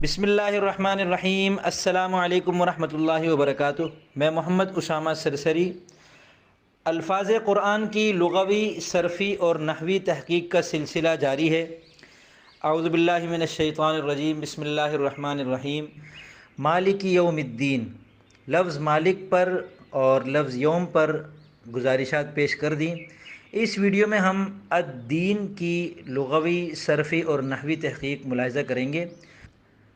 بسم اللہ الرحمن الرحیم۔ السلام علیکم ورحمۃ اللہ وبرکاتہ۔ میں محمد اسامہ سرسری۔ الفاظ قرآن کی لغوی، صرفی اور نحوی تحقیق کا سلسلہ جاری ہے۔ اعوذ باللہ من الشیطان الرجیم۔ بسم اللہ الرحمن الرحیم۔ مالک یوم الدین، لفظ مالک پر اور لفظ یوم پر گزارشات پیش کر دیں۔ اس ویڈیو میں ہم الدین کی لغوی، صرفی اور نحوی تحقیق ملاحظہ کریں گے۔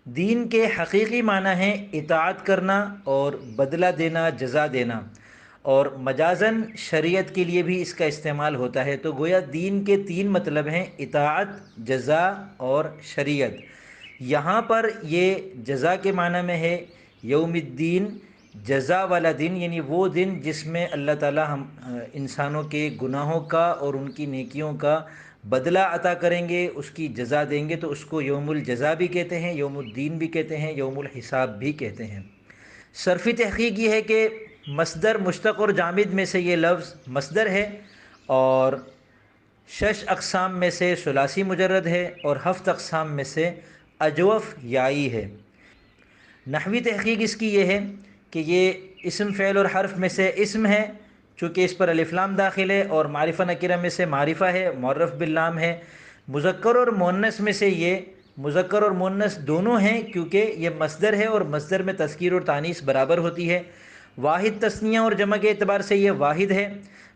دین کے حقیقی معنی ہیں اطاعت کرنا اور بدلہ دینا، جزا دینا، اور مجازاً شریعت کے لیے بھی اس کا استعمال ہوتا ہے۔ تو گویا دین کے تین مطلب ہیں: اطاعت، جزا اور شریعت۔ یہاں پر یہ جزا کے معنی میں ہے یوم الدین، جزا والا دن، یعنی وہ دن جس میں اللہ تعالی ہم انسانوں کے گناہوں کا اور ان کی نیکیوں کا بدلہ عطا کریں گے، اس کی جزا دیں گے۔ تو اس کو یوم الجزا بھی کہتے ہیں، یوم الدین بھی کہتے ہیں، یوم الحساب بھی کہتے ہیں۔ صرفی تحقیق یہ ہے کہ مصدر، مشتق اور جامد میں سے یہ لفظ مصدر ہے اور 6 اقسام میں سے ثلاثی مجرد ہے اور 7 اقسام میں سے اجوف یائی ہے۔ نحوی تحقیق اس کی یہ ہے کہ یہ اسم، فعل اور حرف میں سے اسم ہے، چونکہ اس پر الف لام داخل ہے، اور معرفہ نکرہ میں سے معرفہ ہے، معرف باللام ہے۔ مذکر اور مؤنث میں سے یہ مذکر اور مؤنث دونوں ہیں، کیونکہ یہ مصدر ہے اور مصدر میں تذکیر اور تانیث برابر ہوتی ہے۔ واحد تثنیہ اور جمع کے اعتبار سے یہ واحد ہے۔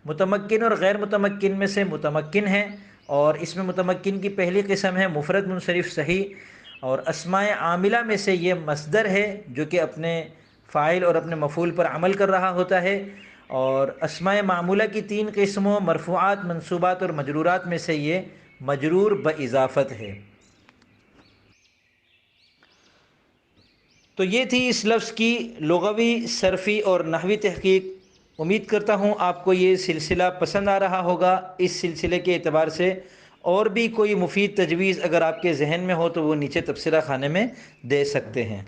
متمکن اور غیر متمکن میں سے متمکن ہے، اور اس میں متمکن کی پہلی قسم ہے مفرد منصرف صحیح۔ اور اسماء عاملہ میں سے یہ مصدر ہے جو کہ اپنے فاعل اور اپنے مفعول پر عمل کر رہا ہوتا ہے۔ اور اسماء معمولہ کی 3 قسموں مرفوعات، منصوبات اور مجرورات میں سے یہ مجرور باضافت ہے۔ تو یہ تھی اس لفظ کی لغوی، صرفی اور نحوی تحقیق۔ امید کرتا ہوں آپ کو یہ سلسلہ پسند آ رہا ہوگا۔ اس سلسلے کے اعتبار سے اور بھی کوئی مفید تجویز اگر آپ کے ذہن میں ہو تو وہ نیچے تبصرہ خانے میں دے سکتے ہیں۔